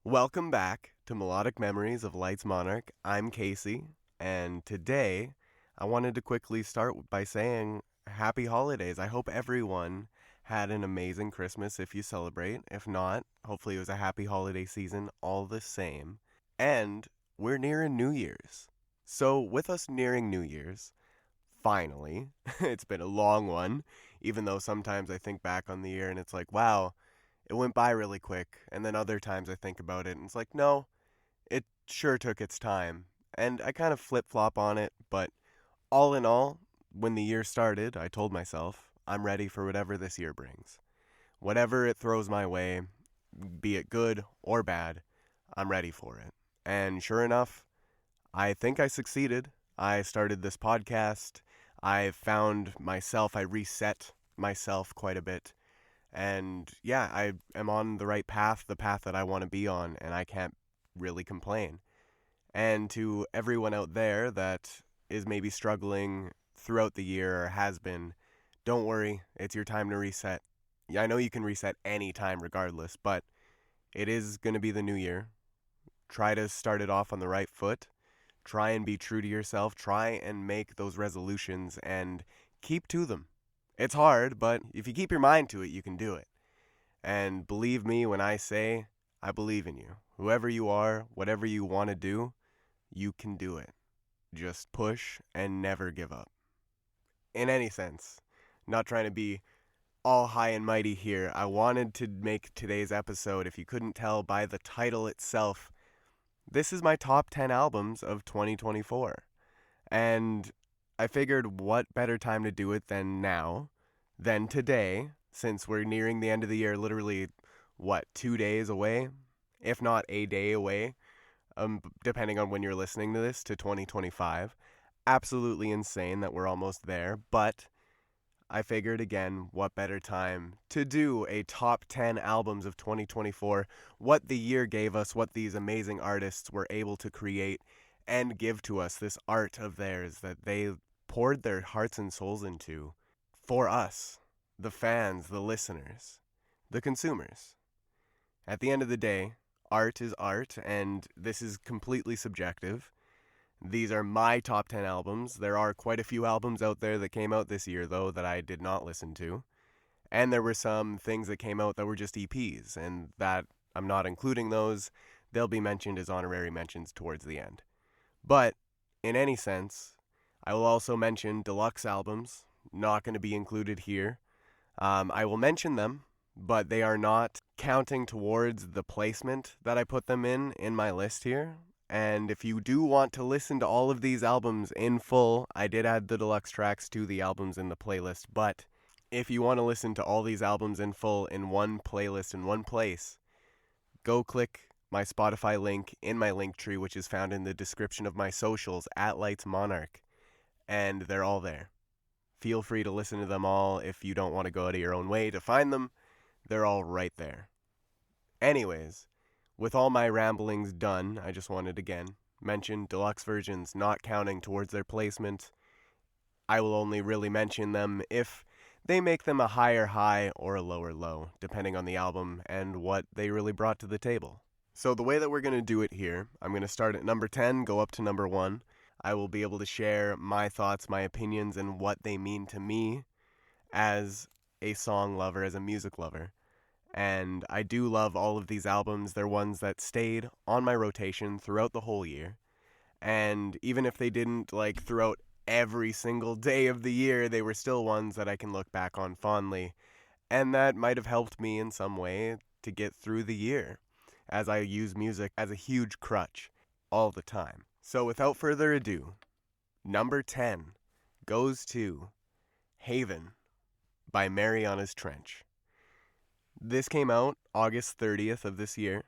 Welcome back to Melodic Memories of Light's Monarch. I'm Casey, and today I wanted to quickly start by saying happy holidays. I hope everyone had an amazing Christmas if you celebrate. If not, hopefully it was a happy holiday season all the same. And we're nearing New Year's. So, with us nearing New Year's, finally, it's been a long one, even though sometimes I think back on the year and it's like, wow, it went by really quick. And then other times I think about it and it's like, no, it sure took its time. And I kind of flip flop on it, but all in all, when the year started, I told myself, I'm ready for whatever this year brings. Whatever it throws my way, be it good or bad, I'm ready for it. And sure enough, I think I succeeded. I started this podcast. I found myself, I reset myself quite a bit. And yeah, I am on the right path, the path that I want to be on, and I can't really complain. And to everyone out there that is maybe struggling throughout the year or has been, don't worry, it's your time to reset. Yeah, I know you can reset any time regardless, but it is going to be the new year. Try to start it off on the right foot. Try and be true to yourself. Try and make those resolutions and keep to them. It's hard, but if you keep your mind to it, you can do it. And believe me when I say, I believe in you. Whoever you are, whatever you want to do, you can do it. Just push and never give up. In any sense, not trying to be all high and mighty here. I wanted to make today's episode, if you couldn't tell by the title itself, this is my top 10 albums of 2024. And I figured what better time to do it than now, than today, since we're nearing the end of the year, literally, 2 days away? If not a day away, depending on when you're listening to this, to 2025. Absolutely insane that we're almost there, but I figured again, what better time to do a top 10 albums of 2024, what the year gave us, what these amazing artists were able to create and give to us, this art of theirs that they poured their hearts and souls into for us, the fans, the listeners, the consumers. At the end of the day, art is art, and this is completely subjective. These are my top 10 albums. There are quite a few albums out there that came out this year, though, that I did not listen to. And there were some things that came out that were just EPs, and that I'm not including those. They'll be mentioned as honorary mentions towards the end. But, in any sense, I will also mention deluxe albums, not going to be included here. I will mention them, but they are not counting towards the placement that I put them in my list here. And if you do want to listen to all of these albums in full, I did add the deluxe tracks to the albums in the playlist, but if you want to listen to all these albums in full in one playlist in one place, go click my Spotify link in my link tree, which is found in the description of my socials at Lights Monarch, and they're all there. Feel free to listen to them all if you don't want to go out of your own way to find them. They're all right there. Anyways, with all my ramblings done, I just wanted again mention deluxe versions not counting towards their placement. I will only really mention them if they make them a higher high or a lower low, depending on the album and what they really brought to the table. So the way that we're going to do it here, I'm going to start at number 10, go up to number 1. I will be able to share my thoughts, my opinions, and what they mean to me as a song lover, as a music lover. And I do love all of these albums. They're ones that stayed on my rotation throughout the whole year. And even if they didn't, throughout every single day of the year, they were still ones that I can look back on fondly. And that might have helped me in some way to get through the year, as I use music as a huge crutch all the time. So without further ado, number 10 goes to Haven by Mariana's Trench. This came out August 30th of this year,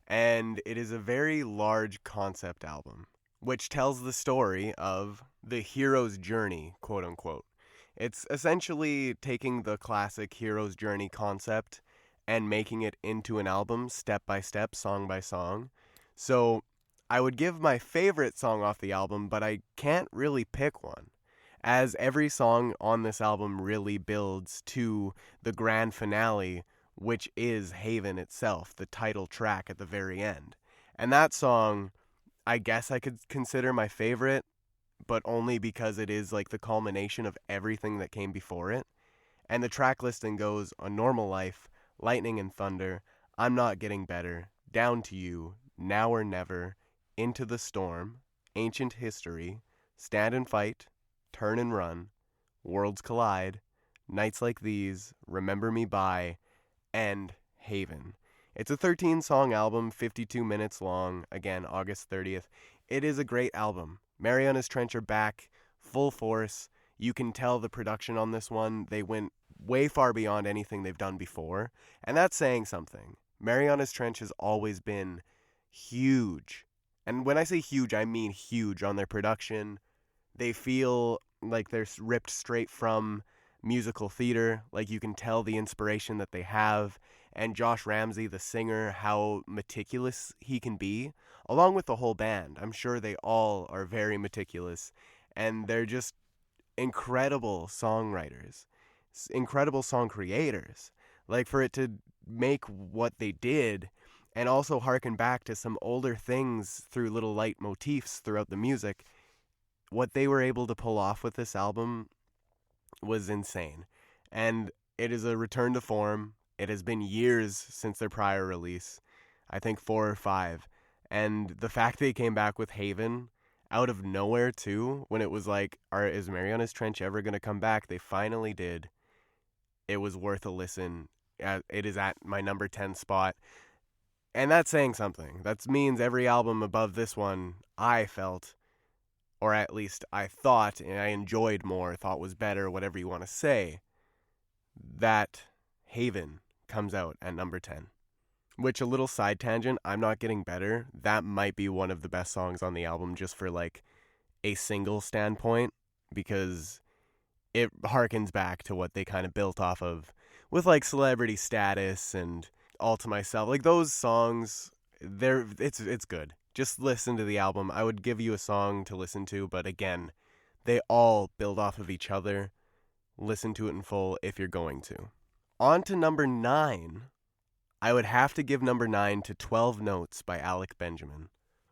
and it is a very large concept album, which tells the story of the hero's journey, quote-unquote. It's essentially taking the classic hero's journey concept and making it into an album step by step, song by song. So I would give my favorite song off the album, but I can't really pick one, as every song on this album really builds to the grand finale, which is Haven itself, the title track at the very end. And that song, I guess I could consider my favorite, but only because it is like the culmination of everything that came before it. And the track listing goes A Normal Life, Lightning and Thunder, I'm Not Getting Better, Down to You, Now or Never, Into the Storm, Ancient History, Stand and Fight, Turn and Run, Worlds Collide, Nights Like These, Remember Me By, and Haven. It's a 13-song album, 52 minutes long, again, August 30th. It is a great album. Marianas Trench are back, full force. You can tell the production on this one, they went way far beyond anything they've done before, and that's saying something. Marianas Trench has always been huge. And when I say huge, I mean huge on their production. They feel like they're ripped straight from musical theater, like you can tell the inspiration that they have, and Josh Ramsey, the singer, how meticulous he can be, along with the whole band. I'm sure they all are very meticulous, and they're just incredible songwriters, incredible song creators. Like, for it to make what they did and also harken back to some older things through little light motifs throughout the music, what they were able to pull off with this album was insane. And it is a return to form. It has been years since their prior release, I think 4 or 5. And the fact they came back with Haven out of nowhere too, when it was like, is Marianas Trench ever going to come back? They finally did. It was worth a listen. It is at my number 10 spot. And that's saying something. That means every album above this one, I felt, or at least I thought, and I enjoyed more, thought was better, whatever you want to say, that Haven comes out at number 10. Which, a little side tangent, I'm Not Getting Better, that might be one of the best songs on the album just for like a single standpoint, because it harkens back to what they kind of built off of with like Celebrity Status and All to Myself. Like those songs, it's good. Just listen to the album. I would give you a song to listen to, but again, they all build off of each other. Listen to it in full if you're going to. On to number 9. I would have to give number 9 to 12 Notes by Alec Benjamin,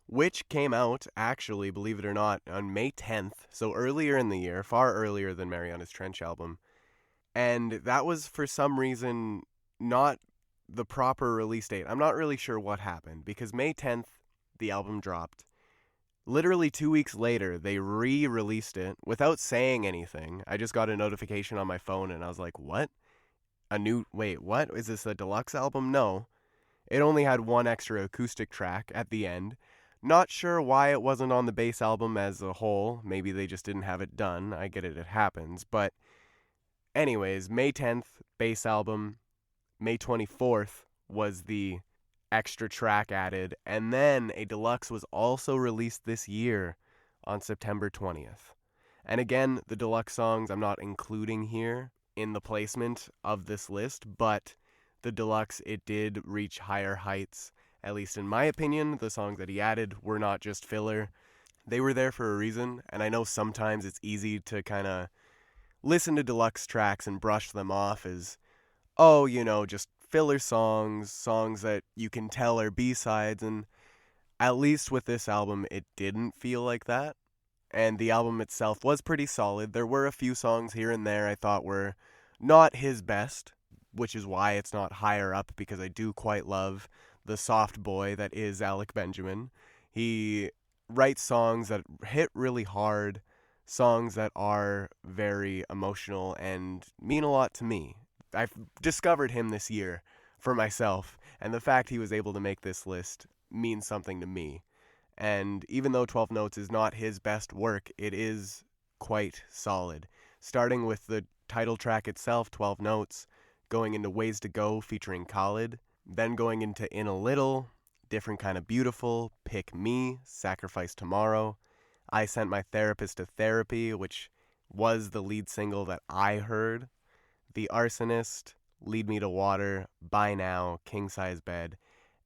which came out, actually, believe it or not, on May 10th, so earlier in the year, far earlier than Marianas Trench album. And that was, for some reason, not the proper release date. I'm not really sure what happened, because May 10th, the album dropped. Literally 2 weeks later, they re-released it without saying anything. I just got a notification on my phone, and I was like, what? Wait, what? Is this a deluxe album? No. It only had one extra acoustic track at the end. Not sure why it wasn't on the base album as a whole. Maybe they just didn't have it done. I get it happens. But anyways, May 10th, base album. May 24th was the extra track added. And then a deluxe was also released this year on September 20th. And again, the deluxe songs I'm not including here in the placement of this list, but the deluxe, it did reach higher heights. At least in my opinion, the songs that he added were not just filler. They were there for a reason, and I know sometimes it's easy to kind of listen to deluxe tracks and brush them off as, oh, just filler songs that you can tell are B-sides, and at least with this album, it didn't feel like that. And the album itself was pretty solid. There were a few songs here and there I thought were not his best, which is why it's not higher up, because I do quite love the soft boy that is Alec Benjamin. He writes songs that hit really hard, songs that are very emotional and mean a lot to me. I've discovered him this year for myself, and the fact he was able to make this list means something to me. And even though 12 Notes is not his best work, it is quite solid. Starting with the title track itself, 12 Notes, going into Ways to Go featuring Khalid, then going into In a Little, Different Kind of Beautiful, Pick Me, Sacrifice Tomorrow, I Sent My Therapist to Therapy, which was the lead single that I heard, The Arsonist, Lead Me to Water, By Now, King Size Bed,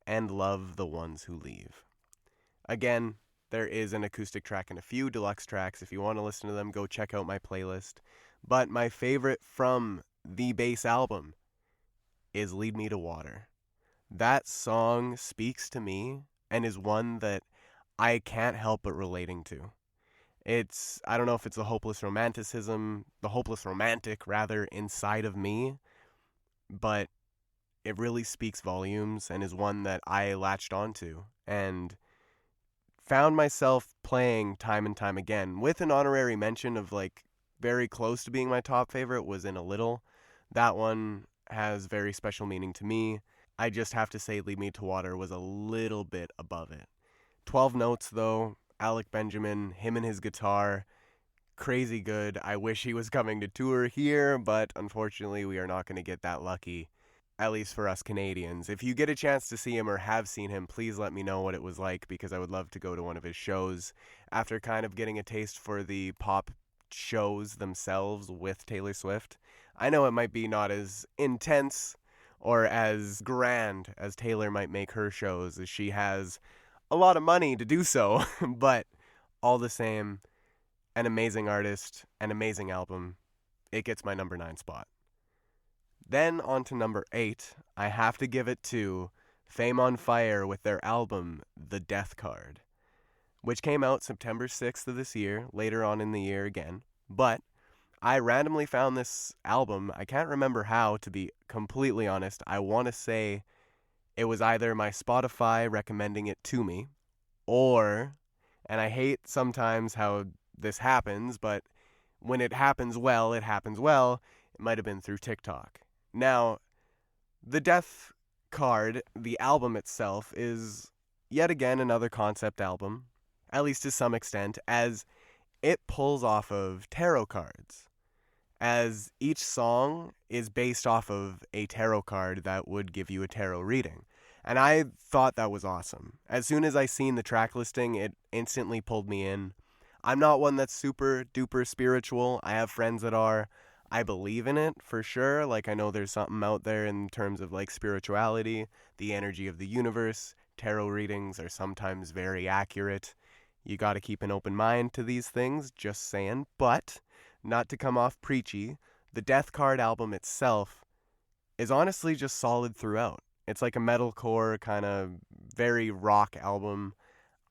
and Love the Ones Who Leave. Again, there is an acoustic track and a few deluxe tracks. If you want to listen to them, go check out my playlist. But my favorite from the base album is Lead Me to Water. That song speaks to me and is one that I can't help but relating to. I don't know if it's the hopeless romantic rather, inside of me, but it really speaks volumes and is one that I latched onto and found myself playing time and time again, with an honorary mention of like very close to being my top favorite was In a Little. That one has very special meaning to me. I just have to say Lead Me to Water was a little bit above it. 12 Notes though, Alec Benjamin, him and his guitar, crazy good. I wish he was coming to tour here, but unfortunately we are not going to get that lucky, at least for us Canadians. If you get a chance to see him or have seen him, please let me know what it was like, because I would love to go to one of his shows after kind of getting a taste for the pop shows themselves with Taylor Swift. I know it might be not as intense or as grand as Taylor might make her shows, as she has a lot of money to do so, but all the same, an amazing artist, an amazing album. It gets my number 9 spot. Then on to number 8, I have to give it to Fame on Fire with their album, The Death Card, which came out September 6th of this year, later on in the year again. But I randomly found this album. I can't remember how, to be completely honest. I want to say it was either my Spotify recommending it to me, or, and I hate sometimes how this happens, but when it happens well, it happens well. It might have been through TikTok. Now, The Death Card, the album itself, is yet again another concept album, at least to some extent, as it pulls off of tarot cards, as each song is based off of a tarot card that would give you a tarot reading. And I thought that was awesome. As soon as I seen the track listing, it instantly pulled me in. I'm not one that's super duper spiritual. I have friends that are. I believe in it for sure. Like, I know there's something out there in terms of like spirituality, the energy of the universe. Tarot readings are sometimes very accurate. You got to keep an open mind to these things, just saying. But not to come off preachy, the Death Card album itself is honestly just solid throughout. It's like a metalcore kind of very rock album.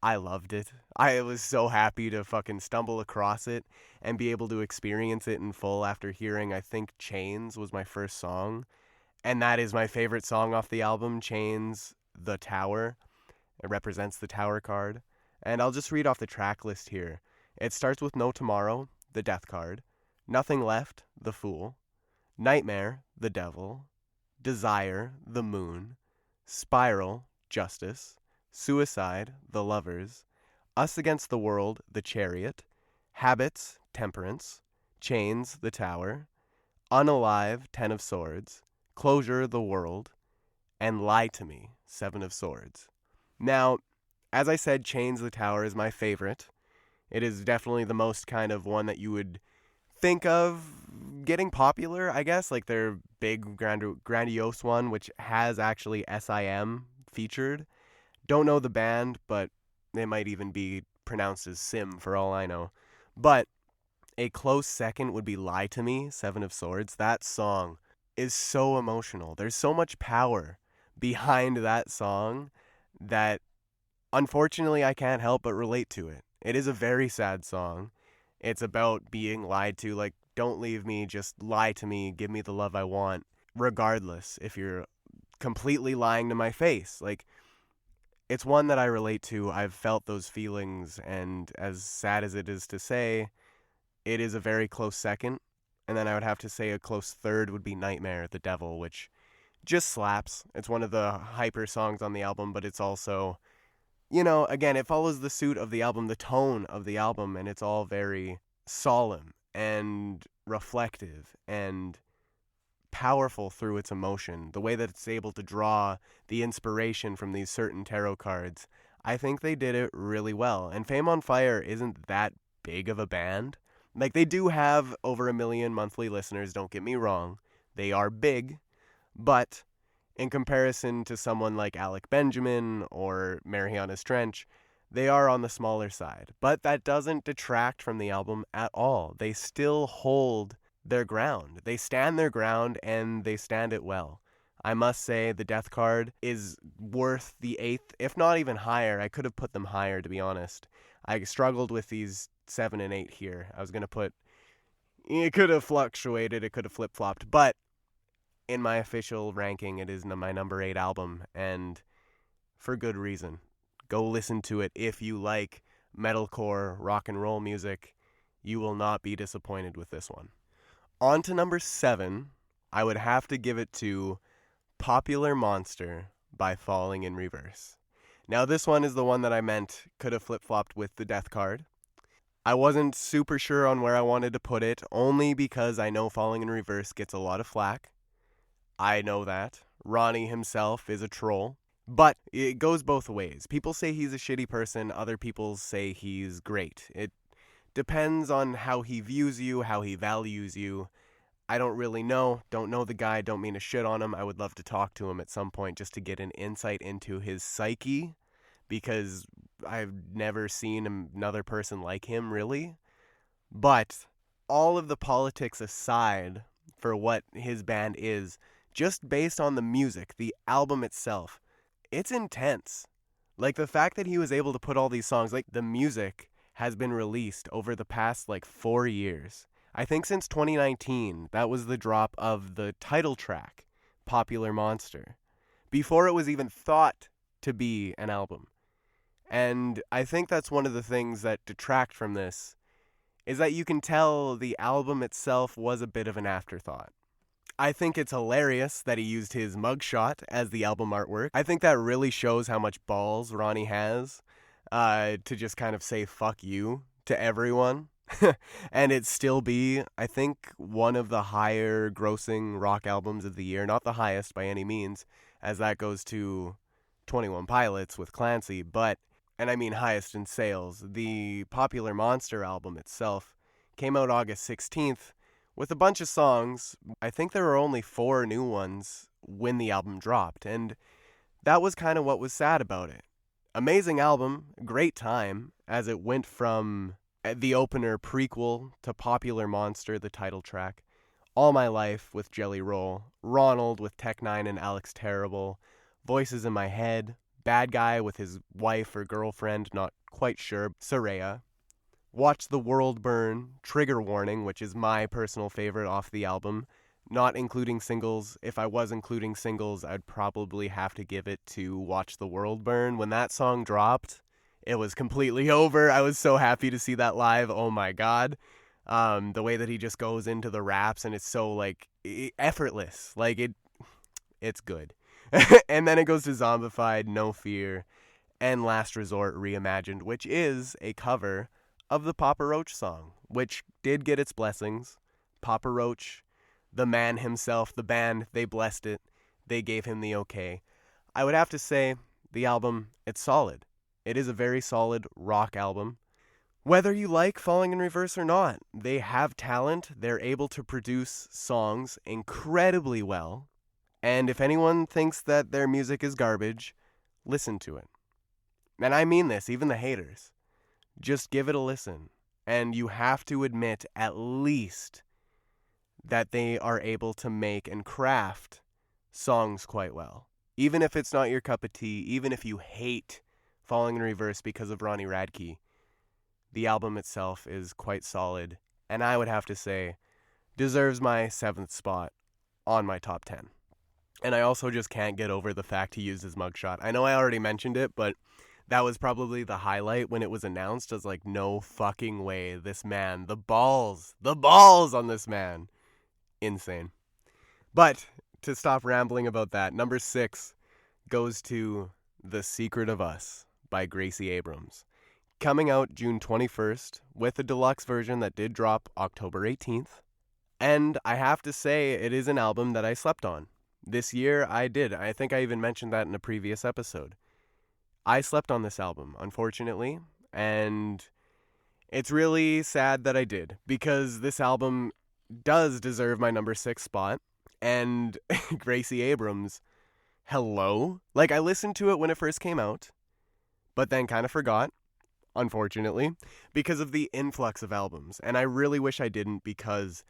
I loved it. I was so happy to fucking stumble across it and be able to experience it in full after hearing, I think Chains was my first song. And that is my favorite song off the album, Chains, The Tower. It represents the Tower card. And I'll just read off the track list here. It starts with No Tomorrow, the Death Card. Nothing Left, the Fool. Nightmare, the Devil. Desire, the Moon. Spiral, Justice. Suicide, the Lovers. Us Against the World, the Chariot. Habits, Temperance. Chains, the Tower. Unalive, Ten of Swords. Closure, the World. And Lie to Me, Seven of Swords. Now, as I said, Chains, the Tower is my favorite. It is definitely the most kind of one that you would think of getting popular, I guess, like their big grandiose one, which has actually SIM featured. Don't know the band, but it might even be pronounced as Sim for all I know. But a close second would be Lie to Me, Seven of Swords. That song is so emotional. There's so much power behind that song that unfortunately I can't help but relate to it. It is a very sad song. It's about being lied to, like, don't leave me, just lie to me, give me the love I want, regardless if you're completely lying to my face. Like, it's one that I relate to. I've felt those feelings, and as sad as it is to say, it is a very close second. And then I would have to say a close third would be Nightmare, the Devil, which just slaps. It's one of the hyper songs on the album, but it's also, you know, again, it follows the suit of the album, the tone of the album, and it's all very solemn and reflective and powerful through its emotion. The way that it's able to draw the inspiration from these certain tarot cards, I think they did it really well. And Fame on Fire isn't that big of a band. Like, they do have over 1 million monthly listeners, don't get me wrong. They are big, but in comparison to someone like Alec Benjamin or Marianas Trench, they are on the smaller side. But that doesn't detract from the album at all. They still hold their ground. They stand their ground, and they stand it well. I must say the Death Card is worth the 8th, if not even higher. I could have put them higher, to be honest. I struggled with these 7 and 8 here. I was going to put... It could have fluctuated, it could have flip-flopped, but in my official ranking, it is my number 8 album, and for good reason. Go listen to it if you like metalcore, rock and roll music. You will not be disappointed with this one. On to number 7, I would have to give it to Popular Monster by Falling in Reverse. Now, this one is the one that I meant could have flip-flopped with the Death Card. I wasn't super sure on where I wanted to put it, only because I know Falling in Reverse gets a lot of flack. I know that. Ronnie himself is a troll. But it goes both ways. People say he's a shitty person, other people say he's great. It depends on how he views you, how he values you. I don't really know. Don't know the guy, don't mean to shit on him. I would love to talk to him at some point just to get an insight into his psyche, because I've never seen another person like him, really. But all of the politics aside, for what his band is, just based on the music, the album itself, it's intense. Like, the fact that he was able to put all these songs, like, the music has been released over the past, 4 years. I think since 2019, that was the drop of the title track, Popular Monster, before it was even thought to be an album. And I think that's one of the things that detract from this, is that you can tell the album itself was a bit of an afterthought. I think it's hilarious that he used his mugshot as the album artwork. I think that really shows how much balls Ronnie has to just kind of say fuck you to everyone. And it still be, I think, one of the higher grossing rock albums of the year. Not the highest by any means, as that goes to 21 Pilots with Clancy, but, and I mean highest in sales. The Popular Monster album itself came out August 16th, with a bunch of songs. I think there were only 4 new ones when the album dropped, and that was kind of what was sad about it. Amazing album, great time, as it went from the opener prequel to Popular Monster, the title track, All My Life with Jelly Roll, Ronald with Tech Nine and Alex Terrible, Voices in My Head, Bad Guy with his wife or girlfriend, not quite sure, Saraya, Watch the World Burn, Trigger Warning, which is my personal favorite off the album, not including singles. If I was including singles, I'd probably have to give it to Watch the World Burn. When that song dropped, it was completely over. I was so happy to see that live. Oh my god. The way that he just goes into the raps, and it's so, effortless. It's good. And then it goes to Zombified, No Fear, and Last Resort Reimagined, which is a cover of the Papa Roach song, which did get its blessings. Papa Roach, the man himself, the band, they blessed it. They gave him the okay. I would have to say, the album, it's solid. It is a very solid rock album. Whether you like Falling in Reverse or not, they have talent. They're able to produce songs incredibly well. And if anyone thinks that their music is garbage, listen to it. And I mean this, even the haters. Just give it a listen. And you have to admit, at least, that they are able to make and craft songs quite well. Even if it's not your cup of tea, even if you hate Falling in Reverse because of Ronnie Radke, the album itself is quite solid. And I would have to say, deserves my 7th spot on my top 10. And I also just can't get over the fact he used his mugshot. I know I already mentioned it, but that was probably the highlight when it was announced. I was like, no fucking way. This man, the balls on this man. Insane. But to stop rambling about that, number 6 goes to The Secret of Us by Gracie Abrams. Coming out June 21st with a deluxe version that did drop October 18th. And I have to say, it is an album that I slept on. This year I did. I think I even mentioned that in a previous episode. I slept on this album, unfortunately, and it's really sad that I did, because this album does deserve my number 6 spot, and Gracie Abrams, hello? I listened to it when it first came out, but then kind of forgot, unfortunately, because of the influx of albums, and I really wish I didn't, because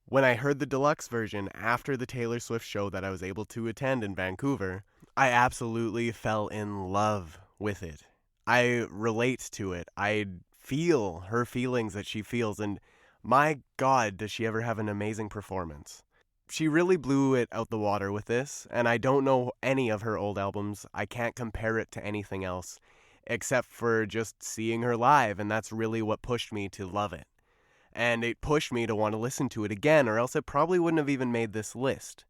When I heard the deluxe version after the Taylor Swift show that I was able to attend in Vancouver, I absolutely fell in love with it. I relate to it. I feel her feelings that she feels, and my God, does she ever have an amazing performance. She really blew it out the water with this, and I don't know any of her old albums. I can't compare it to anything else, except for just seeing her live, and that's really what pushed me to love it. And it pushed me to want to listen to it again, or else it probably wouldn't have even made this list.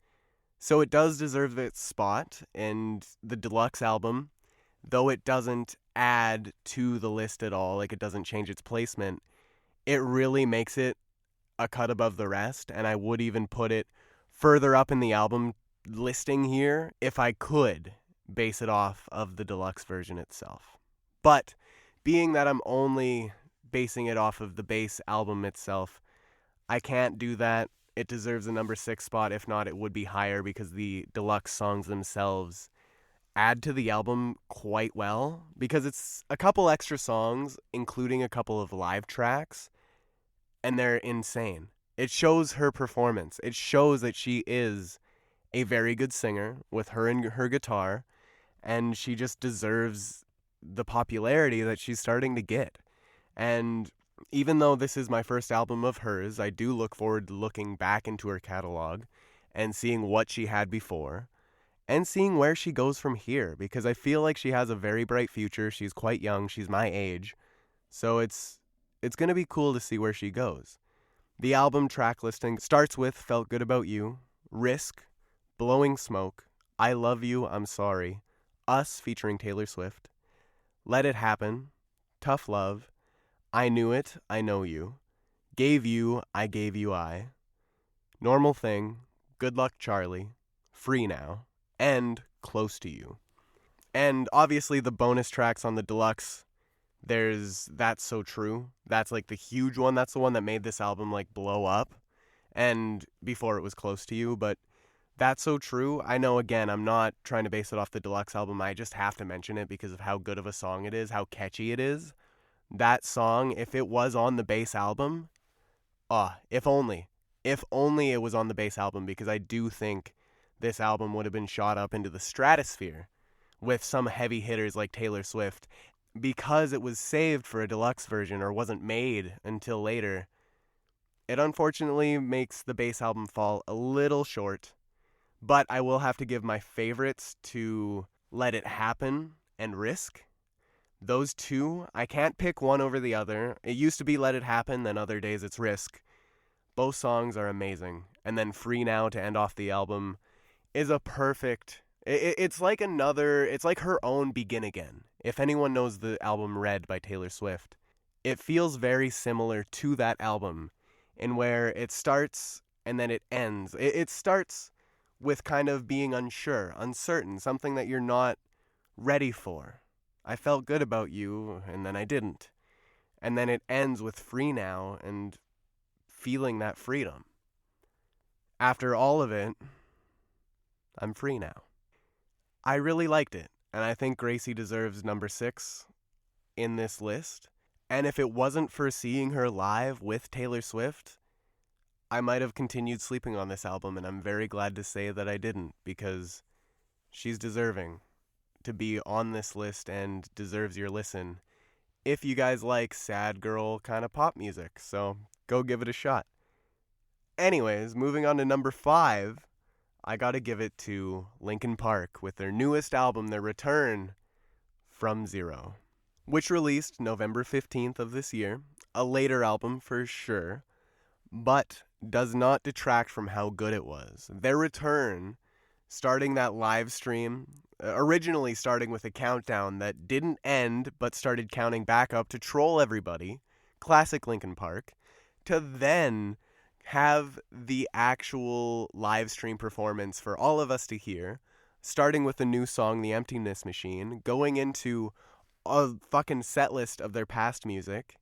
So it does deserve its spot in the deluxe album, though it doesn't add to the list at all, like it doesn't change its placement. It really makes it a cut above the rest, and I would even put it further up in the album listing here if I could base it off of the deluxe version itself. But being that I'm only basing it off of the base album itself, I can't do that. It deserves a number 6 spot. If not, it would be higher because the deluxe songs themselves add to the album quite well, because it's a couple extra songs, including a couple of live tracks, and they're insane. It shows her performance. It shows that she is a very good singer with her and her guitar, and she just deserves the popularity that she's starting to get. And even though this is my first album of hers, I do look forward to looking back into her catalog and seeing what she had before and seeing where she goes from here, because I feel like she has a very bright future. She's quite young. She's my age. So it's going to be cool to see where she goes. The album track listing starts with Felt Good About You, Risk, Blowing Smoke, I Love You, I'm Sorry, Us featuring Taylor Swift, Let It Happen, Tough Love, I Knew It, I Know You, Gave You, I Gave You I, Normal Thing, Good Luck Charlie, Free Now, and Close to You. And obviously the bonus tracks on the deluxe, there's That's So True. That's like the huge one. That's the one that made this album like blow up. And before it was Close to You, but That's So True. I know, again, I'm not trying to base it off the deluxe album. I just have to mention it because of how good of a song it is, how catchy it is. That song, if it was on the base album, if only it was on the base album, because I do think this album would have been shot up into the stratosphere with some heavy hitters like Taylor Swift. Because it was saved for a deluxe version or wasn't made until later, it unfortunately makes the base album fall a little short. But I will have to give my favorites to Let It Happen and Risk. Those two, I can't pick one over the other. It used to be Let It Happen, then other days it's Risk. Both songs are amazing. And then Free Now to end off the album is a perfect... It's like her own Begin Again. If anyone knows the album Red by Taylor Swift, it feels very similar to that album in where it starts and then it ends. It starts with kind of being unsure, uncertain, something that you're not ready for. I felt good about you, and then I didn't. And then it ends with Free Now and feeling that freedom. After all of it, I'm free now. I really liked it, and I think Gracie deserves number 6 in this list. And if it wasn't for seeing her live with Taylor Swift, I might have continued sleeping on this album, and I'm very glad to say that I didn't, because she's deserving to be on this list and deserves your listen if you guys like sad girl kind of pop music. So go give it a shot. Anyways, moving on to number 5, I gotta give it to Linkin Park with their newest album, their return, From Zero, which released November 15th of this year. A later album for sure, but does not detract from how good it was. Their return, starting that live stream, originally starting with a countdown that didn't end but started counting back up to troll everybody, classic Linkin Park, to then have the actual live stream performance for all of us to hear, starting with the new song, The Emptiness Machine, going into a fucking set list of their past music,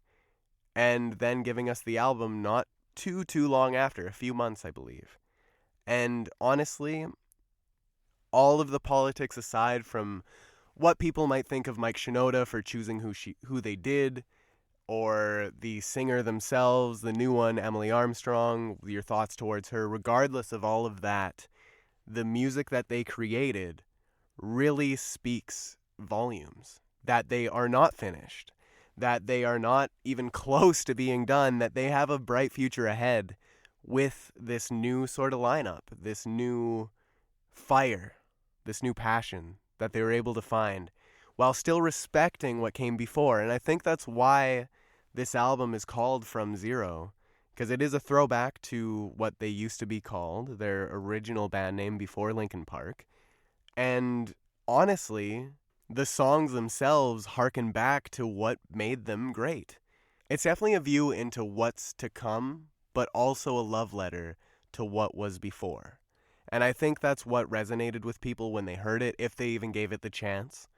and then giving us the album not too long after, a few months, I believe. And honestly, all of the politics aside from what people might think of Mike Shinoda for choosing who they did, or the singer themselves, the new one, Emily Armstrong, your thoughts towards her, regardless of all of that, the music that they created really speaks volumes. That they are not finished, that they are not even close to being done, that they have a bright future ahead with this new sort of lineup, this new fire, this new passion that they were able to find while still respecting what came before. And I think that's why this album is called From Zero, because it is a throwback to what they used to be called, their original band name before Linkin Park. And honestly, the songs themselves harken back to what made them great. It's definitely a view into what's to come, but also a love letter to what was before. And I think that's what resonated with people when they heard it, if they even gave it the chance,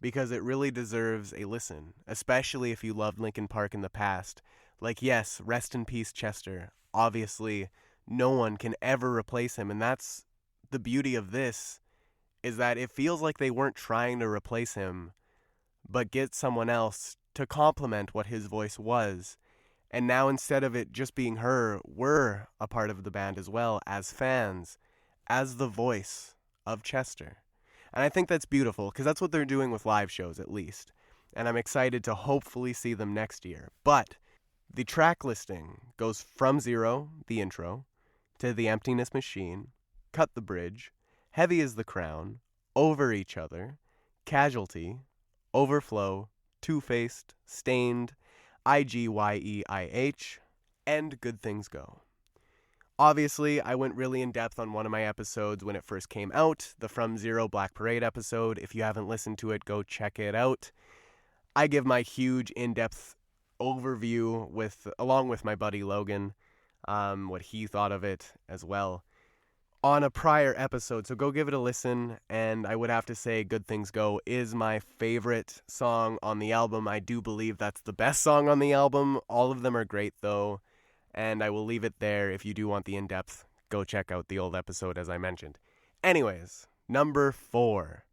because it really deserves a listen, especially if you loved Linkin Park in the past. Like, yes, rest in peace, Chester. Obviously, no one can ever replace him, and that's the beauty of this, is that it feels like they weren't trying to replace him, but get someone else to complement what his voice was. And now, instead of it just being her, we're a part of the band as well, as fans, as the voice of Chester. And I think that's beautiful, because that's what they're doing with live shows, at least. And I'm excited to hopefully see them next year. But the track listing goes From Zero, the intro, to The Emptiness Machine, Cut the Bridge, Heavy as the Crown, Over Each Other, Casualty, Overflow, Two-Faced, Stained, IGYEIH, and Good Things Go. Obviously, I went really in-depth on one of my episodes when it first came out, the From Zero Black Parade episode. If you haven't listened to it, go check it out. I give my huge in-depth overview along with my buddy Logan, what he thought of it as well, on a prior episode, so go give it a listen. And I would have to say Good Things Go is my favorite song on the album. I do believe that's the best song on the album. All of them are great, though. And I will leave it there. If you do want the in-depth, go check out the old episode, as I mentioned. Anyways, number 4.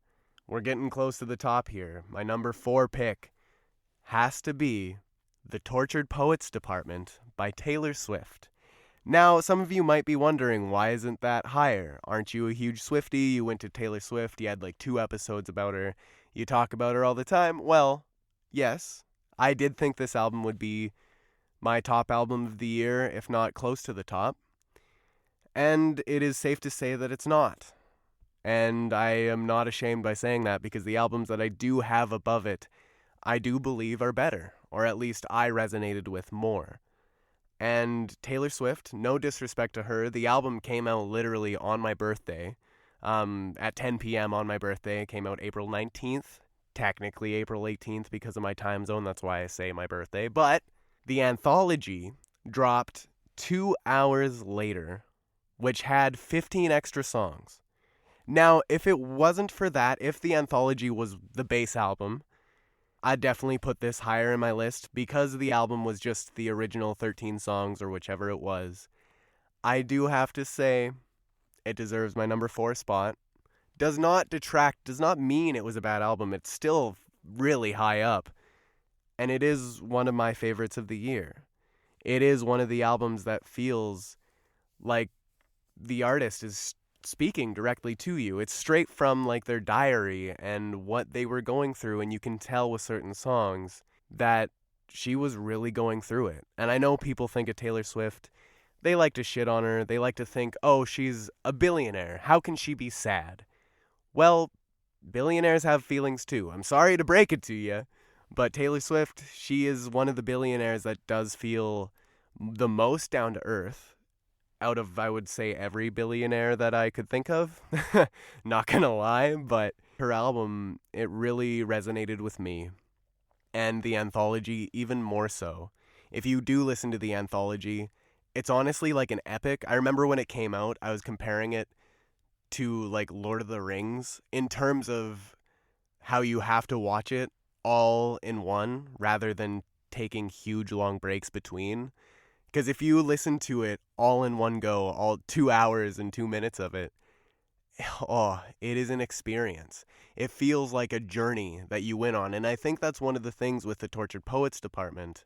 We're getting close to the top here. My number 4 pick has to be The Tortured Poets Department by Taylor Swift. Now, some of you might be wondering, why isn't that higher? Aren't you a huge Swiftie? You went to Taylor Swift. You had like 2 episodes about her. You talk about her all the time. Well, yes, I did think this album would be my top album of the year, if not close to the top. And it is safe to say that it's not. And I am not ashamed by saying that, because the albums that I do have above it, I do believe are better, or at least I resonated with more. And Taylor Swift, no disrespect to her, the album came out literally on my birthday, at 10 p.m. on my birthday. It came out April 19th, technically April 18th because of my time zone, that's why I say my birthday, but the anthology dropped 2 hours later, which had 15 extra songs. Now, if it wasn't for that, if the anthology was the base album, I'd definitely put this higher in my list, because the album was just the original 13 songs or whichever it was. I do have to say it deserves my number 4 spot. Does not detract, does not mean it was a bad album. It's still really high up. And it is one of my favorites of the year. It is one of the albums that feels like the artist is speaking directly to you. It's straight from like their diary and what they were going through, and you can tell with certain songs that she was really going through it. And I know people think of Taylor Swift, they like to shit on her. They like to think, oh, she's a billionaire. How can she be sad? Well, billionaires have feelings too. I'm sorry to break it to you. But Taylor Swift, she is one of the billionaires that does feel the most down to earth out of, I would say, every billionaire that I could think of. Not gonna lie, but her album, it really resonated with me. And the anthology even more so. If you do listen to the anthology, it's honestly like an epic. I remember when it came out, I was comparing it to like Lord of the Rings in terms of how you have to watch it all in one rather than taking huge long breaks between. Because if you listen to it all in one go, all 2 hours and 2 minutes of it, oh, it is an experience. It feels like a journey that you went on. And I think that's one of the things with the Tortured Poets Department,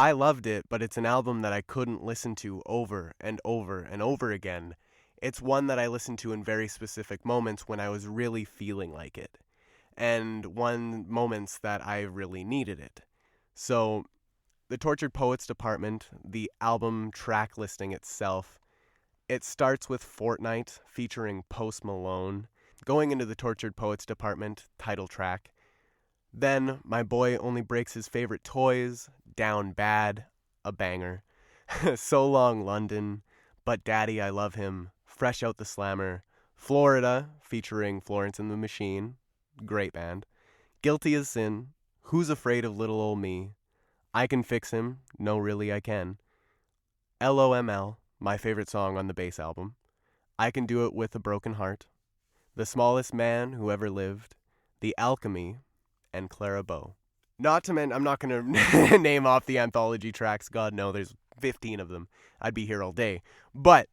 I loved it, but it's an album that I couldn't listen to over and over and over again. It's one that I listened to in very specific moments when I was really feeling like it, and one moments that I really needed it. So, the Tortured Poets Department, the album track listing itself, it starts with Fortnite featuring Post Malone, going into the Tortured Poets Department title track. Then, My Boy Only Breaks His Favorite Toys, Down Bad, a banger. So Long London, But Daddy I Love Him, Fresh Out the Slammer, Florida featuring Florence and the Machine, great band. Guilty as Sin, Who's Afraid of Little Ol' Me, I Can Fix Him, No Really I Can, LOML, my favorite song on the Bass album, I Can Do It With a Broken Heart, The Smallest Man Who Ever Lived, The Alchemy, and Clara Bow. Not to mention, I'm not going to name off the anthology tracks. God, no, there's 15 of them. I'd be here all day. But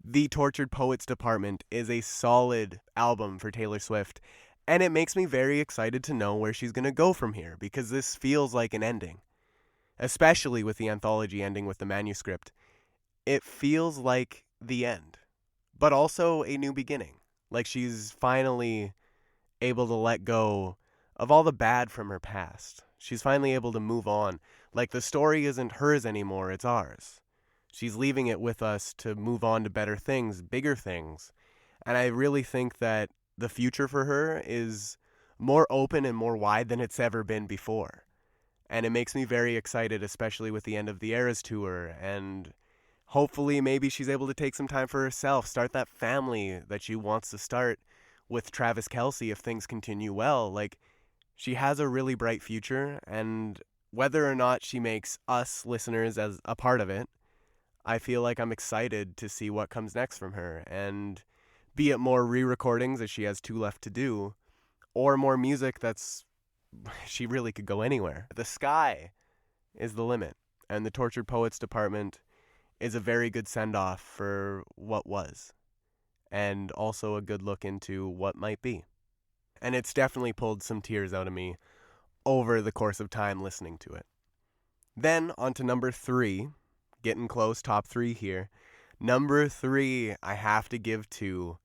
the Tortured Poets Department is a solid album for Taylor Swift, and it makes me very excited to know where she's going to go from here, because this feels like an ending, especially with the anthology ending with the manuscript. It feels like the end, but also a new beginning. Like she's finally able to let go of all the bad from her past. She's finally able to move on. Like the story isn't hers anymore, it's ours. She's leaving it with us to move on to better things, bigger things. And I really think that the future for her is more open and more wide than it's ever been before. And it makes me very excited, especially with the end of the Eras tour. And hopefully maybe she's able to take some time for herself, start that family that she wants to start with Travis Kelce if things continue well. Like, she has a really bright future, and whether or not she makes us listeners as a part of it, I feel like I'm excited to see what comes next from her, and be it more re-recordings, as she has 2 left to do, or more music she really could go anywhere. The sky is the limit, and the Tortured Poets Department is a very good send-off for what was, and also a good look into what might be. And it's definitely pulled some tears out of me over the course of time listening to it. Then, on to number 3. Getting close, top 3 here. Number 3, I have to give to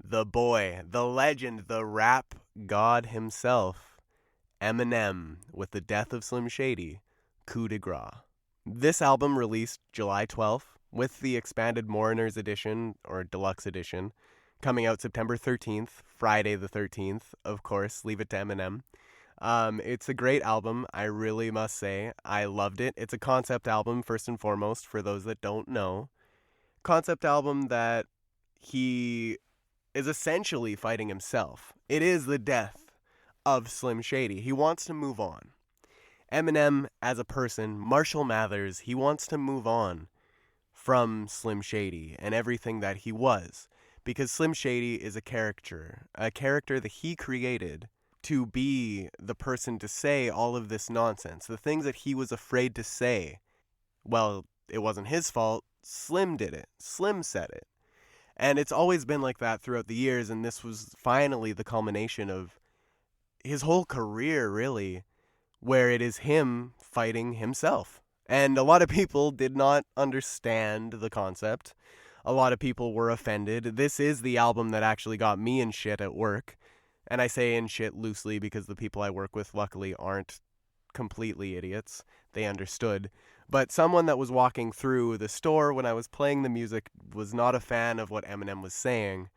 the boy, the legend, the rap god himself, Eminem, with The Death of Slim Shady, Coup de Grace. This album released July 12th, with the expanded Mourners edition, or deluxe edition, coming out September 13th, Friday the 13th, of course, leave it to Eminem. It's a great album, I really must say. I loved it. It's a concept album, first and foremost, for those that don't know. Concept album that he is essentially fighting himself. It is the death of Slim Shady. He wants to move on. Eminem, as a person, Marshall Mathers, he wants to move on from Slim Shady and everything that he was. Because Slim Shady is a character that he created to be the person to say all of this nonsense. The things that he was afraid to say, well, it wasn't his fault. Slim did it. Slim said it. And it's always been like that throughout the years, and this was finally the culmination of his whole career, really, where it is him fighting himself. And a lot of people did not understand the concept. A lot of people were offended. This is the album that actually got me in shit at work. And I say in shit loosely because the people I work with, luckily, aren't completely idiots. They understood. But someone that was walking through the store when I was playing the music was not a fan of what Eminem was saying.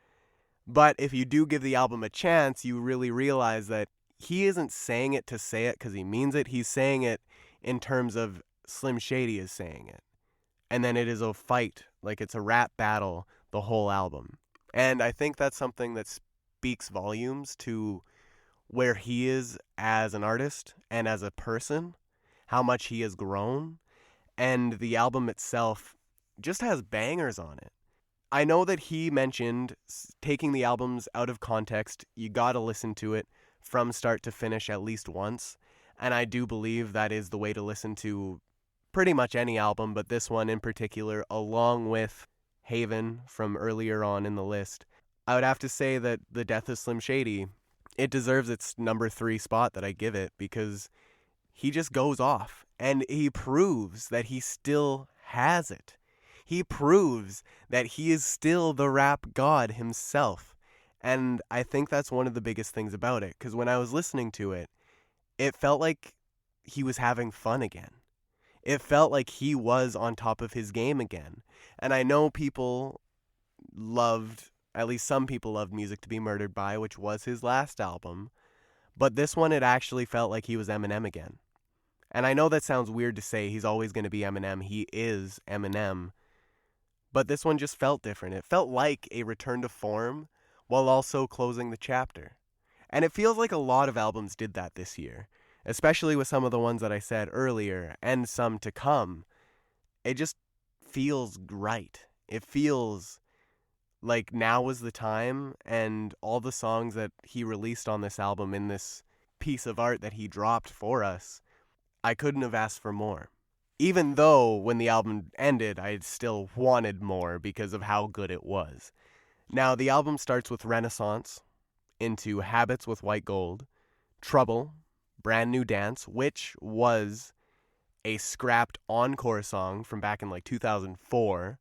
But if you do give the album a chance, you really realize that he isn't saying it to say it because he means it. He's saying it in terms of Slim Shady is saying it. And then it is a fight, like it's a rap battle, the whole album. And I think that's something that speaks volumes to where he is as an artist and as a person, how much he has grown. And the album itself just has bangers on it. I know that he mentioned taking the albums out of context. You gotta listen to it from start to finish at least once. And I do believe that is the way to listen to pretty much any album, but this one in particular, along with Haven from earlier on in the list. I would have to say that The Death of Slim Shady, it deserves its number 3 spot that I give it, because he just goes off. And he proves that he still has it. He proves that he is still the rap god himself. And I think that's one of the biggest things about it, because when I was listening to it, it felt like he was having fun again. It felt like he was on top of his game again. And I know people loved, at least some people loved Music to Be Murdered By, which was his last album. But this one, it actually felt like he was Eminem again. And I know that sounds weird to say, he's always going to be Eminem. He is Eminem. But this one just felt different. It felt like a return to form while also closing the chapter. And it feels like a lot of albums did that this year, especially with some of the ones that I said earlier and some to come. It just feels right. It feels like now was the time, and all the songs that he released on this album in this piece of art that he dropped for us, I couldn't have asked for more. Even though when the album ended, I still wanted more because of how good it was. Now, the album starts with Renaissance, into Habits with White Gold, Trouble, Brand New Dance, which was a scrapped encore song from back in like 2004.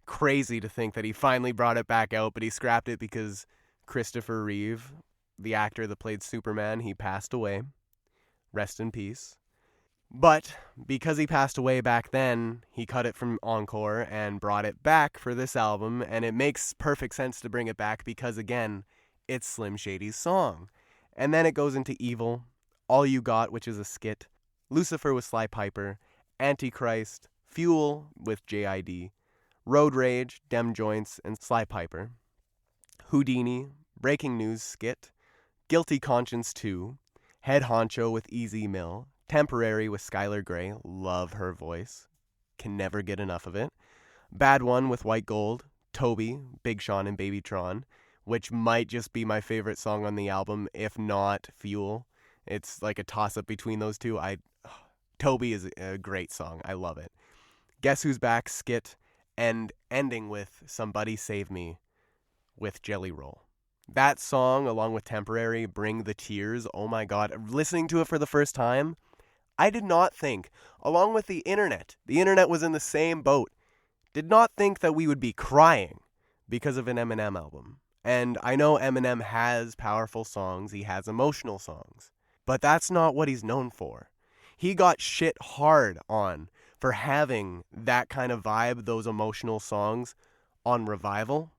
Crazy to think that he finally brought it back out, but he scrapped it because Christopher Reeve, the actor that played Superman, he passed away. Rest in peace. But because he passed away back then, he cut it from Encore and brought it back for this album, and it makes perfect sense to bring it back because, again, it's Slim Shady's song. And then it goes into Evil, All You Got, which is a skit, Lucifer with Sly Piper, Antichrist, Fuel with JID, Road Rage, Dem Joints, and Sly Piper, Houdini, Breaking News skit, Guilty Conscience 2, Head Honcho with Easy Mill, Temporary with Skylar Grey, love her voice, can never get enough of it, Bad One with White Gold, Toby, Big Sean and Babytron, which might just be my favorite song on the album, if not Fuel. It's like a toss-up between those two. Toby is a great song. I love it. Guess Who's Back skit, and ending with Somebody Save Me with Jelly Roll. That song, along with Temporary, bring the tears. Oh my God. Listening to it for the first time, I did not think, along with the internet was in the same boat, did not think that we would be crying because of an Eminem album. And I know Eminem has powerful songs, he has emotional songs, but that's not what he's known for. He got shit hard on for having that kind of vibe, those emotional songs, on Revival,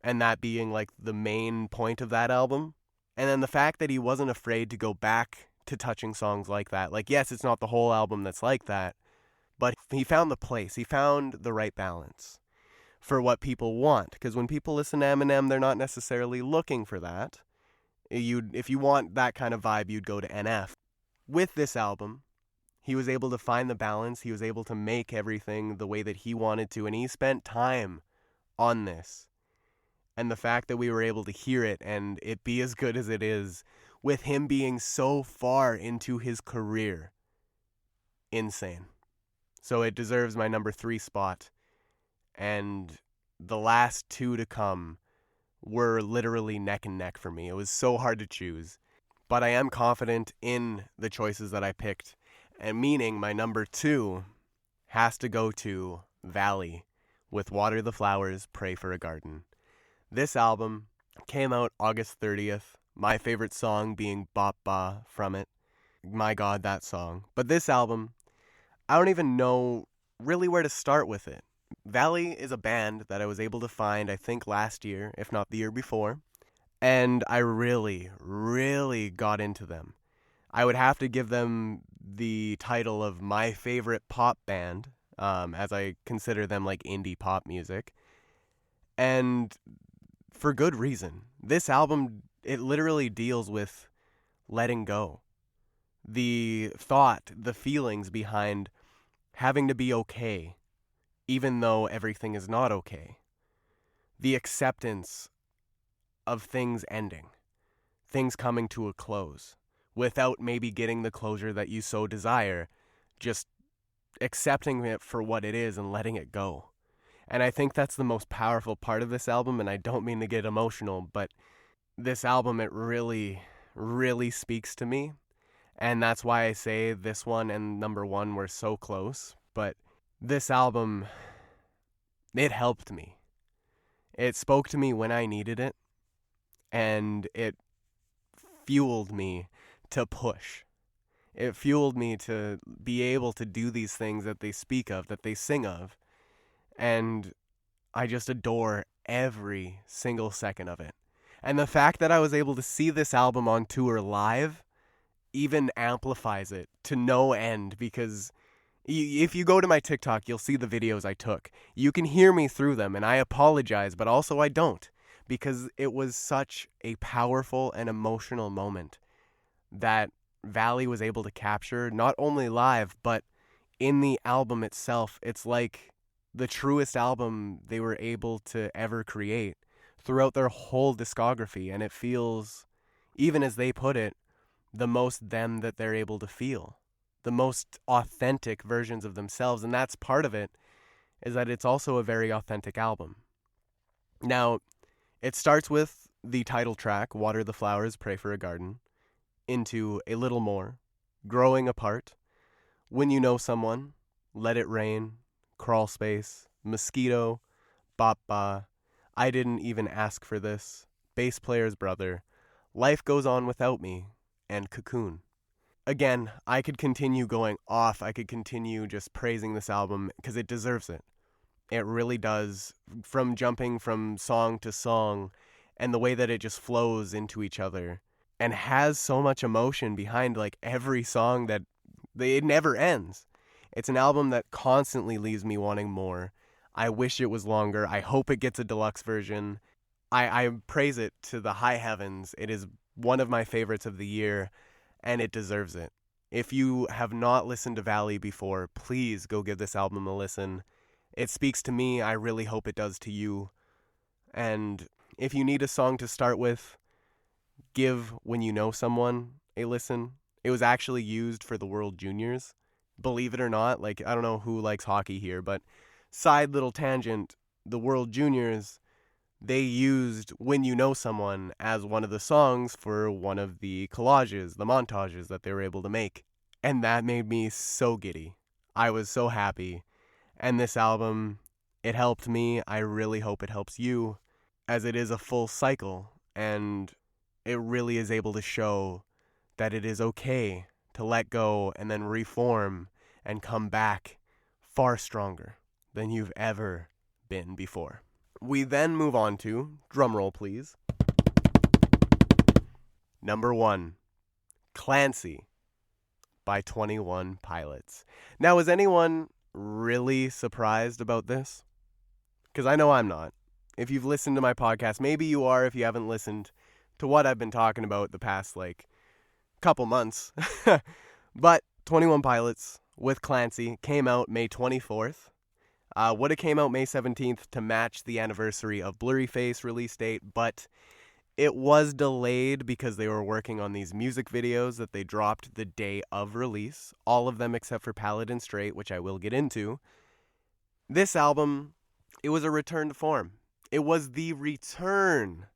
and that being like the main point of that album. And then the fact that he wasn't afraid to go back to touching songs like that. Like, yes, it's not the whole album that's like that, but he found the place. He found the right balance for what people want. Because when people listen to Eminem, they're not necessarily looking for that. If you want that kind of vibe, you'd go to NF. With this album, he was able to find the balance. He was able to make everything the way that he wanted to, and he spent time on this. And the fact that we were able to hear it and it be as good as it is, with him being so far into his career, insane. So it deserves my number 3 spot. And the last 2 to come were literally neck and neck for me. It was so hard to choose. But I am confident in the choices that I picked. And meaning my number 2 has to go to Valley with Water the Flowers, Pray for a Garden. This album came out August 30th. My favorite song being Bop Ba from it. My God, that song. But this album, I don't even know really where to start with it. Valley is a band that I was able to find, I think, last year, if not the year before. And I really, really got into them. I would have to give them the title of my favorite pop band, as I consider them like indie pop music. And for good reason. This album, it literally deals with letting go. The thought, the feelings behind having to be okay, even though everything is not okay. The acceptance of things ending, things coming to a close, without maybe getting the closure that you so desire, just accepting it for what it is and letting it go. And I think that's the most powerful part of this album, and I don't mean to get emotional, but this album, it really, really speaks to me. And that's why I say this one and number one were so close. But this album, it helped me. It spoke to me when I needed it, and it fueled me to push. It fueled me to be able to do these things that they speak of, that they sing of. And I just adore every single second of it. And the fact that I was able to see this album on tour live even amplifies it to no end, because if you go to my TikTok, you'll see the videos I took. You can hear me through them, and I apologize, but also I don't, because it was such a powerful and emotional moment that Valley was able to capture, not only live, but in the album itself. It's like the truest album they were able to ever create throughout their whole discography, and it feels, even as they put it, the most them that they're able to feel, the most authentic versions of themselves. And that's part of it, is that it's also a very authentic album. Now, it starts with the title track, Water the Flowers, Pray for a Garden, into A Little More, Growing Apart, When You Know Someone, Let It Rain, Crawl Space, Mosquito, Bop Ba, I Didn't Even Ask for This, Bass Player's Brother, Life Goes On Without Me, and Cocoon. Again, I could continue going off. I could continue just praising this album because it deserves it. It really does. From jumping from song to song, and the way that it just flows into each other and has so much emotion behind like every song that it never ends. It's an album that constantly leaves me wanting more. I wish it was longer. I hope it gets a deluxe version. I praise it to the high heavens. It is one of my favorites of the year, and it deserves it. If you have not listened to Valley before, please go give this album a listen. It speaks to me. I really hope it does to you. And if you need a song to start with, give When You Know Someone a listen. It was actually used for the World Juniors. Believe it or not, like, I don't know who likes hockey here, but side little tangent, the World Juniors, they used When You Know Someone as one of the songs for one of the collages, the montages that they were able to make. And that made me so giddy. I was so happy. And this album, it helped me. I really hope it helps you, as it is a full cycle, and it really is able to show that it is okay to let go and then reform and come back far stronger than you've ever been before. We then move on to, drumroll please, number 1, Clancy by 21 Pilots. Now, is anyone really surprised about this? Because I know I'm not. If you've listened to my podcast, maybe you are if you haven't listened to what I've been talking about the past, couple months. But 21 Pilots with Clancy came out May 24th. Would have came out May 17th to match the anniversary of Blurryface release date, but it was delayed because they were working on these music videos that they dropped the day of release, all of them except for Paladin Straight, which I will get into. This album, it was a return to form. It was the return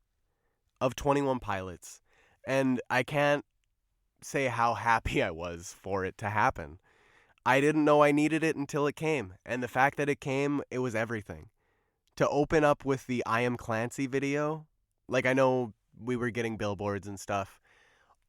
of 21 Pilots, and I can't say how happy I was for it to happen. I didn't know I needed it until it came, and the fact that it came, it was everything. To open up with the I Am Clancy video, I know we were getting billboards and stuff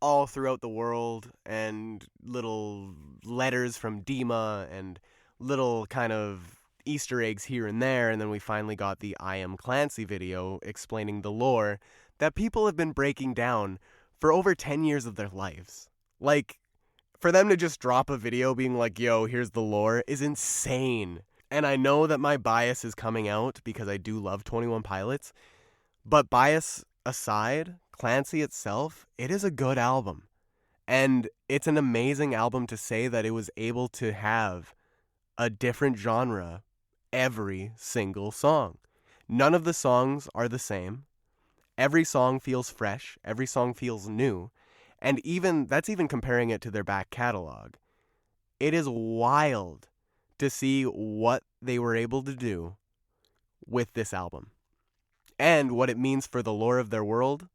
all throughout the world, and little letters from Dima, and little kind of Easter eggs here and there, and then we finally got the I Am Clancy video explaining the lore that people have been breaking down for over 10 years of their lives. For them to just drop a video being like, yo, here's the lore, is insane. And I know that my bias is coming out because I do love 21 Pilots, but bias aside, Clancy itself, it is a good album. And it's an amazing album to say that it was able to have a different genre every single song. None of the songs are the same. Every song feels fresh. Every song feels new. And that's even comparing it to their back catalog. It is wild to see what they were able to do with this album. And what it means for the lore of their world,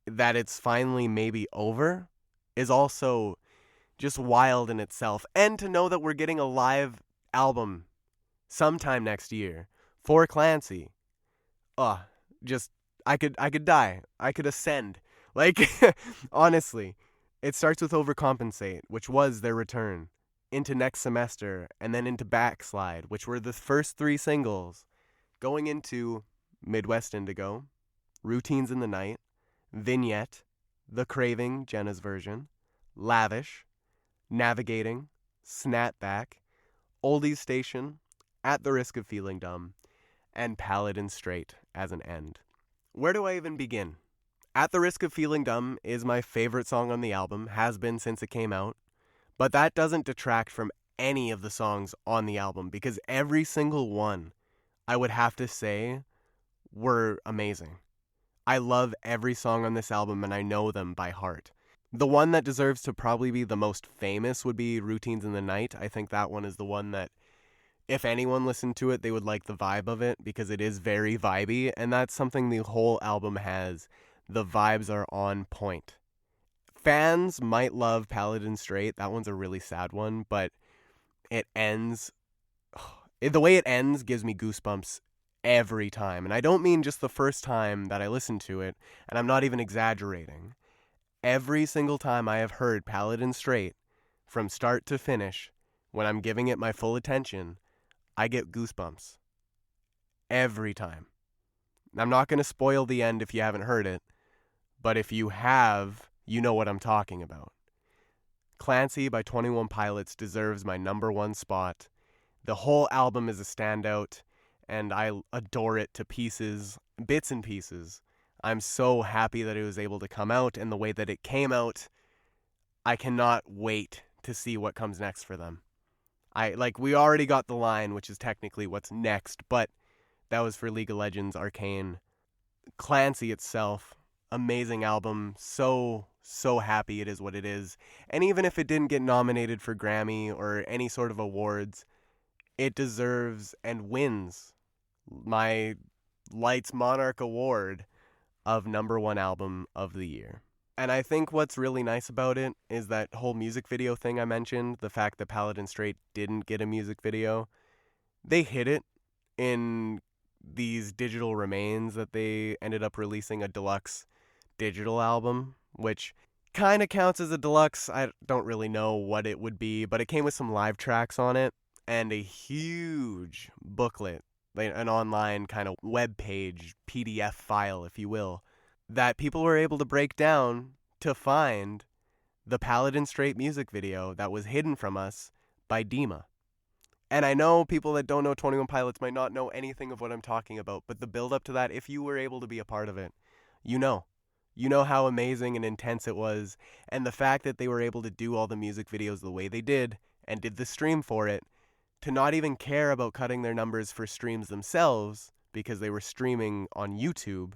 that it's finally maybe over, is also just wild in itself. And to know that we're getting a live album sometime next year for Clancy. Just I could die. I could ascend. Like honestly, it starts with Overcompensate, which was their return, into Next Semester, and then into Backslide, which were the first 3 singles, going into Midwest Indigo, Routines in the Night, Vignette, The Craving, Jenna's version, Lavish, Navigating, Snapback, Oldies Station, At the Risk of Feeling Dumb, and Paladin Straight as an end. Where do I even begin? At the Risk of Feeling Dumb is my favorite song on the album, has been since it came out, but that doesn't detract from any of the songs on the album, because every single one, I would have to say, were amazing. I love every song on this album, and I know them by heart. The one that deserves to probably be the most famous would be Routines in the Night. I think that one is the one that, if anyone listened to it, they would like the vibe of it, because it is very vibey, and that's something the whole album has. The vibes are on point. Fans might love Paladin Straight. That one's a really sad one, but it ends... the way it ends gives me goosebumps every time. And I don't mean just the first time that I listen to it, and I'm not even exaggerating. Every single time I have heard Paladin Straight, from start to finish, when I'm giving it my full attention, I get goosebumps. Every time. I'm not going to spoil the end if you haven't heard it, but if you have, you know what I'm talking about. Clancy by 21 Pilots deserves my number 1 spot. The whole album is a standout, and I adore it to pieces, bits and pieces. I'm so happy that it was able to come out, and the way that it came out, I cannot wait to see what comes next for them. We already got The Line, which is technically what's next, but that was for League of Legends Arcane. Clancy itself, amazing album, so happy it is what it is. And even if it didn't get nominated for Grammy or any sort of awards, it deserves and wins my Lights Monarch Award of number 1 album of the year. And I think what's really nice about it is that whole music video thing I mentioned, the fact that Paladin Straight didn't get a music video. They hit it in these digital remains that they ended up releasing a deluxe digital album, which kind of counts as a deluxe. I don't really know what it would be, but it came with some live tracks on it and a huge booklet, an online kind of web page, PDF file, if you will, that people were able to break down to find the Paladin Straight music video that was hidden from us by Dima. And I know people that don't know 21 Pilots might not know anything of what I'm talking about, but the build up to that, if you were able to be a part of it, you know how amazing and intense it was, and the fact that they were able to do all the music videos the way they did, and did the stream for it, to not even care about cutting their numbers for streams themselves, because they were streaming on YouTube,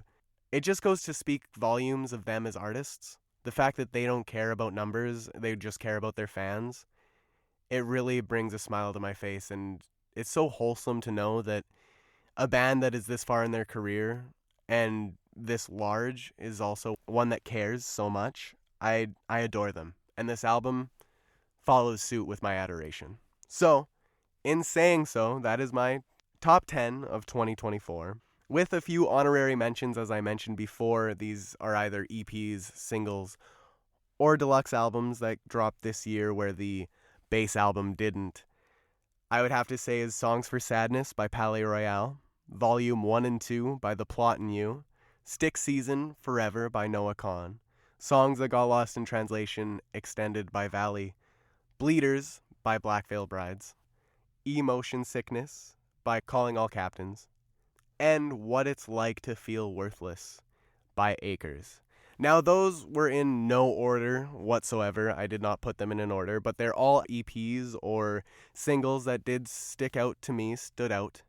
it just goes to speak volumes of them as artists. The fact that they don't care about numbers, they just care about their fans, it really brings a smile to my face, and it's so wholesome to know that a band that is this far in their career and this large is also one that cares so much. I adore them, and this album follows suit with my adoration. So, in saying so, that is my top 10 of 2024. With a few honorary mentions, as I mentioned before. These are either EPs, singles, or deluxe albums that dropped this year where the base album didn't. I would have to say is Songs for Sadness by Palais Royale, Volume 1 and 2 by The Plot and You, Stick Season Forever by Noah Kahn, Songs That Got Lost in Translation Extended by Valley, Bleeders by Black Veil Brides, Emotion Sickness by Calling All Captains, and What It's Like to Feel Worthless by Acres. Now, those were in no order whatsoever. I did not put them in an order, but they're all EPs or singles that did stick out to me, stood out,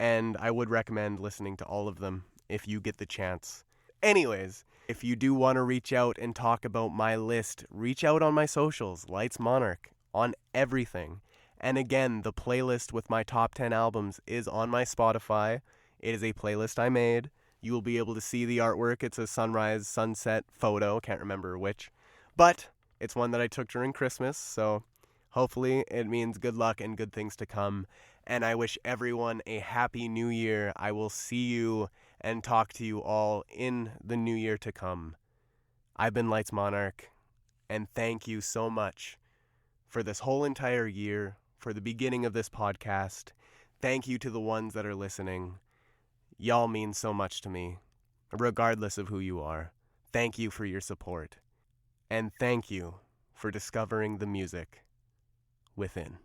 and I would recommend listening to all of them if you get the chance. Anyways, if you do want to reach out and talk about my list, reach out on my socials, Lights Monarch, on everything. And again, the playlist with my top 10 albums is on my Spotify. It is a playlist I made. You will be able to see the artwork. It's a sunrise, sunset photo. Can't remember which. But It's one that I took during Christmas, so hopefully it means good luck and good things to come. And I wish everyone a happy new year. I will see you and talk to you all in the new year to come. I've been Lights Monarch, and thank you so much for this whole entire year, for the beginning of this podcast. Thank you to the ones that are listening. Y'all mean so much to me, regardless of who you are. Thank you for your support. And thank you for discovering the music within.